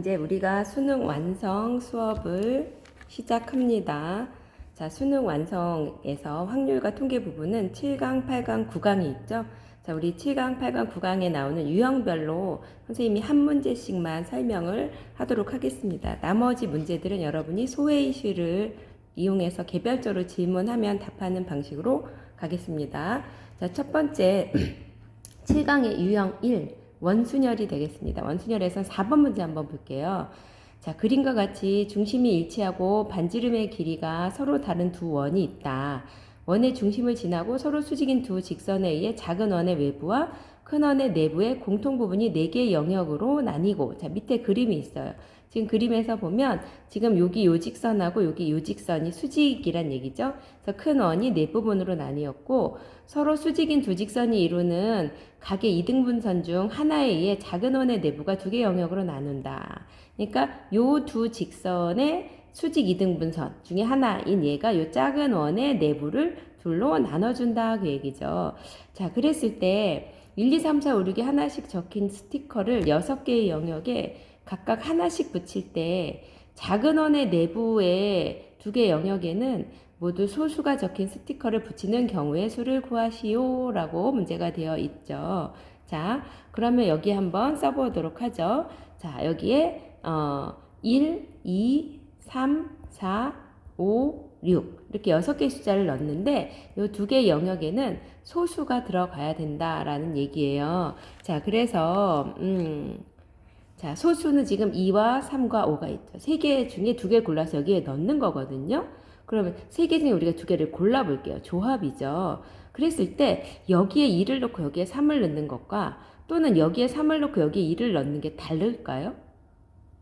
이제 우리가 수능 완성 수업을 시작합니다. 자, 수능 완성에서 확률과 통계 부분은 7강, 8강, 9강이 있죠. 자, 우리 7강, 8강, 9강에 나오는 유형별로 선생님이 한 문제씩만 설명을 하도록 하겠습니다. 나머지 문제들은 여러분이 소회의시를 이용해서 개별적으로 질문하면 답하는 방식으로 가겠습니다. 자, 첫 번째 7강의 유형 1 원순열이 되겠습니다. 원순열에서 4번 문제 한번 볼게요. 자, 그림과 같이 중심이 일치하고 반지름의 길이가 서로 다른 두 원이 있다. 원의 중심을 지나고 서로 수직인 두 직선에 의해 작은 원의 외부와 큰 원의 내부의 공통 부분이 4개의 영역으로 나뉘고, 자, 밑에 그림이 있어요. 지금 그림에서 보면 지금 여기 요 직선하고 여기 요 직선이 수직이란 얘기죠. 그래서 큰 원이 네 부분으로 나뉘었고, 서로 수직인 두 직선이 이루는 각의 이등분선 중 하나에 의해 작은 원의 내부가 2개 영역으로 나눈다. 그러니까 요 두 직선의 수직 이등분선 중에 하나인 얘가 요 작은 원의 내부를 둘로 나눠준다, 그 얘기죠. 자, 그랬을 때 1, 2, 3, 4, 5, 6에 하나씩 적힌 스티커를 6개의 영역에 각각 하나씩 붙일 때 작은 원의 내부의 2개 영역에는 모두 소수가 적힌 스티커를 붙이는 경우의 수를 구하시오 라고 문제가 되어 있죠. 자, 그러면 여기 한번 써보도록 하죠. 자, 여기에 1, 2, 3, 4, 5, 6 이렇게 6개의 숫자를 넣었는데 이 2개 영역에는 소수가 들어가야 된다라는 얘기예요. 자, 그래서 자, 소수는 지금 2와 3과 5가 있죠. 3개 중에 2개 골라서 여기에 넣는 거거든요. 그러면 3개 중에 우리가 2개를 골라볼게요. 조합이죠. 그랬을 때 여기에 2를 넣고 여기에 3을 넣는 것과 또는 여기에 3을 넣고 여기에 2를 넣는 게 다를까요?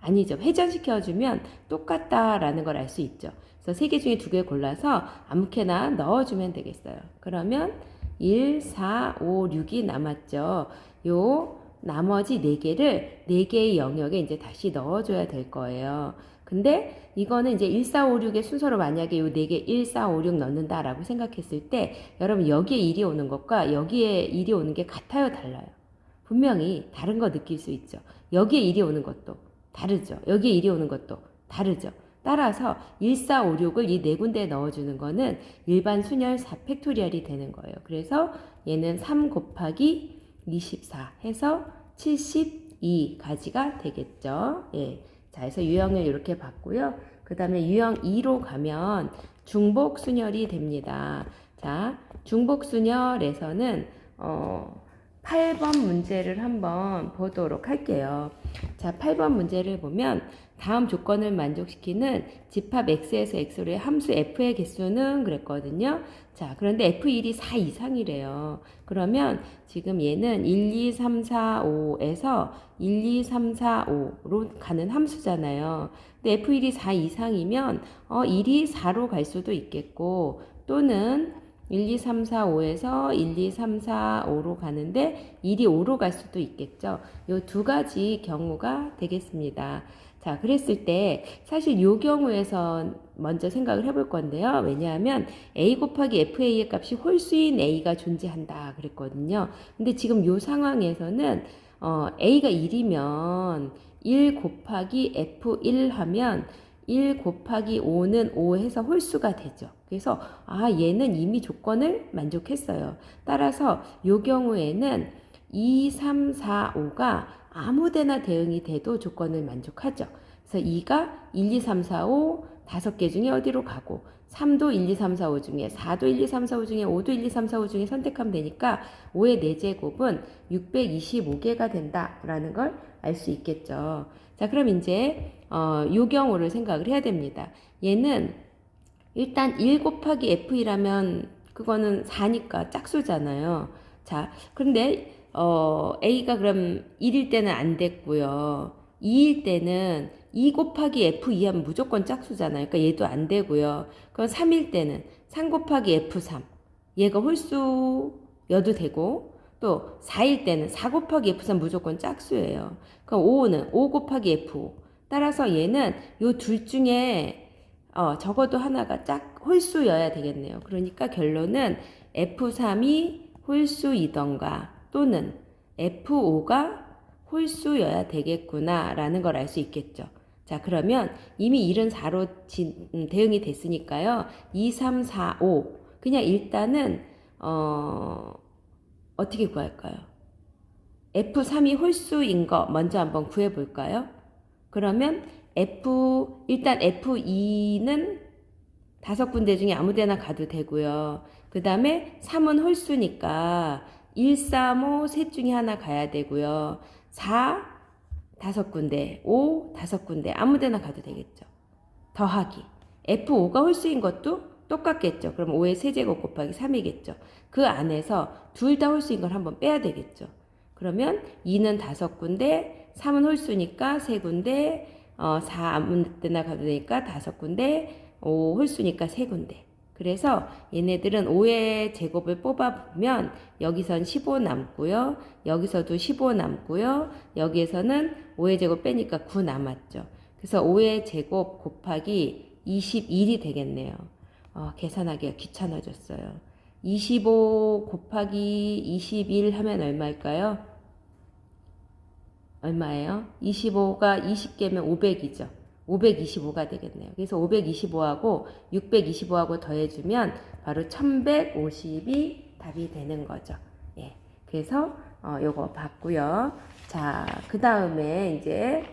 아니죠. 회전시켜주면 똑같다라는 걸 알 수 있죠. 그래서 3개 중에 2개 골라서 아무렇게나 넣어주면 되겠어요. 그러면 1, 4, 5, 6이 남았죠. 요 나머지 4개를 4개의 영역에 이제 다시 넣어줘야 될 거예요. 근데 이거는 이제 1, 4, 5, 6의 순서로 만약에 요 4개 1, 4, 5, 6 넣는다라고 생각했을 때 여러분 여기에 1이 오는 것과 여기에 1이 오는 게 같아요, 달라요? 분명히 다른 거 느낄 수 있죠. 여기에 1이 오는 것도 다르죠. 여기에 1이 오는 것도 다르죠. 따라서 1, 4, 5, 6을 이 4군데에 넣어주는 거는 일반 순열 4팩토리얼이 되는 거예요. 그래서 얘는 3 곱하기 24 해서 72가지가 되겠죠. 예. 자, 그래서 유형을 이렇게 봤고요. 그 다음에 유형 2로 가면 중복순열이 됩니다. 자, 중복순열에서는 8번 문제를 한번 보도록 할게요. 자, 8번 문제를 보면 다음 조건을 만족시키는 집합 x에서 x로의 함수 f의 개수는 그랬거든요. 자, 그런데 f1이 4 이상이래요. 그러면 지금 얘는 1, 2, 3, 4, 5에서 1, 2, 3, 4, 5로 가는 함수잖아요. 근데 f1이 4 이상이면 1이 4로 갈 수도 있겠고, 또는 1, 2, 3, 4, 5에서 1, 2, 3, 4, 5로 가는데 1이 5로 갈 수도 있겠죠. 이 2가지 경우가 되겠습니다. 자, 그랬을 때 사실 이 경우에서 먼저 생각을 해볼 건데요. 왜냐하면 a 곱하기 fa의 값이 홀수인 a가 존재한다 그랬거든요. 근데 지금 이 상황에서는 a가 1이면 1 곱하기 f1 하면 1 곱하기 5는 5 해서 홀수가 되죠. 그래서 얘는 이미 조건을 만족했어요. 따라서 이 경우에는 2, 3, 4, 5가 아무데나 대응이 돼도 조건을 만족하죠. 그래서 2가 1, 2, 3, 4, 5 5개 중에 어디로 가고, 3도 1, 2, 3, 4, 5 중에, 4도 1, 2, 3, 4, 5 중에, 5도 1, 2, 3, 4, 5 중에 선택하면 되니까 5의 4제곱은 625개가 된다라는 걸 알 수 있겠죠. 자, 그럼 이제 요 경우를 생각을 해야 됩니다. 얘는 일단 1 곱하기 f1하면 그거는 4니까 짝수잖아요. 자, 그런데 a가 그럼 1일 때는 안 됐고요. 2일 때는 2 곱하기 f2 하면 무조건 짝수잖아요. 그러니까 얘도 안 되고요. 그럼 3일 때는 3 곱하기 f3 얘가 홀수여도 되고, 또 4일 때는 4 곱하기 f3 무조건 짝수예요. 그럼 5는 5 곱하기 f5. 따라서 얘는 요 둘 중에 적어도 하나가 홀수여야 되겠네요. 그러니까 결론은 F3이 홀수이던가 또는 F5가 홀수여야 되겠구나 라는 걸 알 수 있겠죠. 자, 그러면 이미 74로 대응이 됐으니까요. 2, 3, 4, 5 그냥 일단은 어떻게 구할까요? F3이 홀수인 거 먼저 한번 구해볼까요? 그러면 일단 F2는 5군데 중에 아무 데나 가도 되고요. 그 다음에 3은 홀수니까 1, 3, 5 셋 중에 하나 가야 되고요. 4, 5군데, 5, 5군데 아무 데나 가도 되겠죠. 더하기. F5가 홀수인 것도 똑같겠죠. 그럼 5의 세제곱 곱하기 3이겠죠. 그 안에서 둘 다 홀수인 걸 한번 빼야 되겠죠. 그러면 2는 5군데, 3은 홀수니까 3군데, 4 아무 데나 가도 되니까 5군데, 5 홀수니까 3군데. 그래서 얘네들은 5의 제곱을 뽑아보면 여기선 15 남고요. 여기서도 15 남고요. 여기에서는 5의 제곱 빼니까 9 남았죠. 그래서 5의 제곱 곱하기 21이 되겠네요. 계산하기가 귀찮아졌어요. 25 곱하기 21 하면 얼마일까요? 얼마예요? 25가 20개면 500이죠. 525가 되겠네요. 그래서 525하고 625하고 더해주면 바로 1150이 답이 되는 거죠. 예. 그래서 요거 봤고요. 자, 그 다음에 이제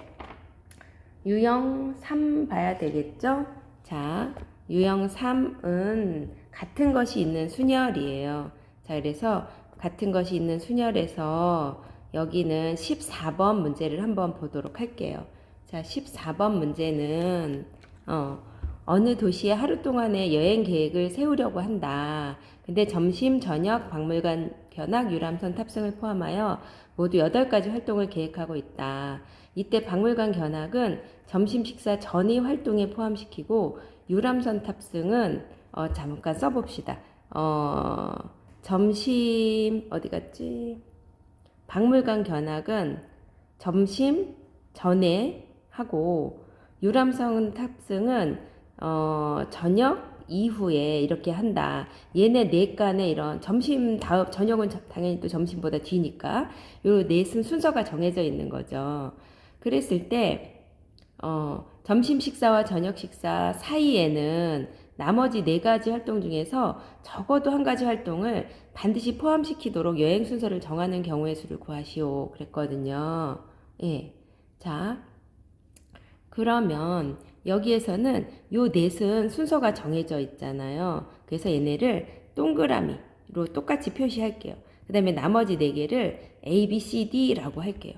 유형 3 봐야 되겠죠? 자, 유형 3은 같은 것이 있는 순열이에요. 자, 그래서 같은 것이 있는 순열에서 여기는 14번 문제를 한번 보도록 할게요. 자, 14번 문제는 어느 도시에 하루 동안의 여행 계획을 세우려고 한다. 근데 점심, 저녁, 박물관 견학, 유람선 탑승을 포함하여 모두 8가지 활동을 계획하고 있다. 이때 박물관 견학은 점심 식사 전의 활동에 포함시키고 유람선 탑승은 잠깐 써봅시다. 점심 어디 갔지? 박물관 견학은 점심 전에 하고 유람선 탑승은 저녁 이후에 이렇게 한다. 얘네 넷간에 이런 점심 다음 저녁은 당연히 또 점심보다 뒤니까 요 넷은 순서가 정해져 있는 거죠. 그랬을 때 점심 식사와 저녁 식사 사이에는 나머지 4가지 활동 중에서 적어도 1가지 활동을 반드시 포함시키도록 여행 순서를 정하는 경우의 수를 구하시오. 그랬거든요. 예. 자, 그러면 여기에서는 요 넷은 순서가 정해져 있잖아요. 그래서 얘네를 동그라미로 똑같이 표시할게요. 그 다음에 나머지 4개를 A, B, C, D라고 할게요.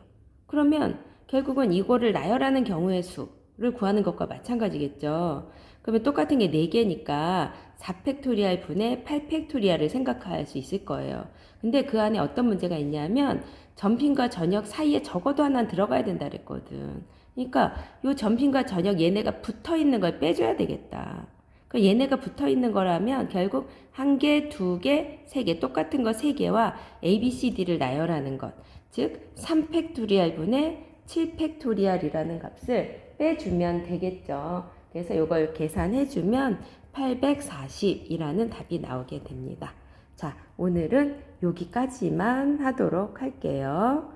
그러면 결국은 이거를 나열하는 경우의 수를 구하는 것과 마찬가지겠죠. 그러면 똑같은 게 4개니까 4팩토리알 분의 8팩토리알을 생각할 수 있을 거예요. 근데 그 안에 어떤 문제가 있냐면 점심과 저녁 사이에 적어도 하나 들어가야 된다 그랬거든. 그러니까 요 점심과 저녁 얘네가 붙어 있는 걸 빼줘야 되겠다. 그 얘네가 붙어 있는 거라면 결국 1개, 2개, 3개 똑같은 거 3개와 A, B, C, D를 나열하는 것. 즉 3팩토리알 분의 7팩토리알이라는 값을 빼주면 되겠죠. 그래서 이걸 계산해주면 840이라는 답이 나오게 됩니다. 자, 오늘은 여기까지만 하도록 할게요.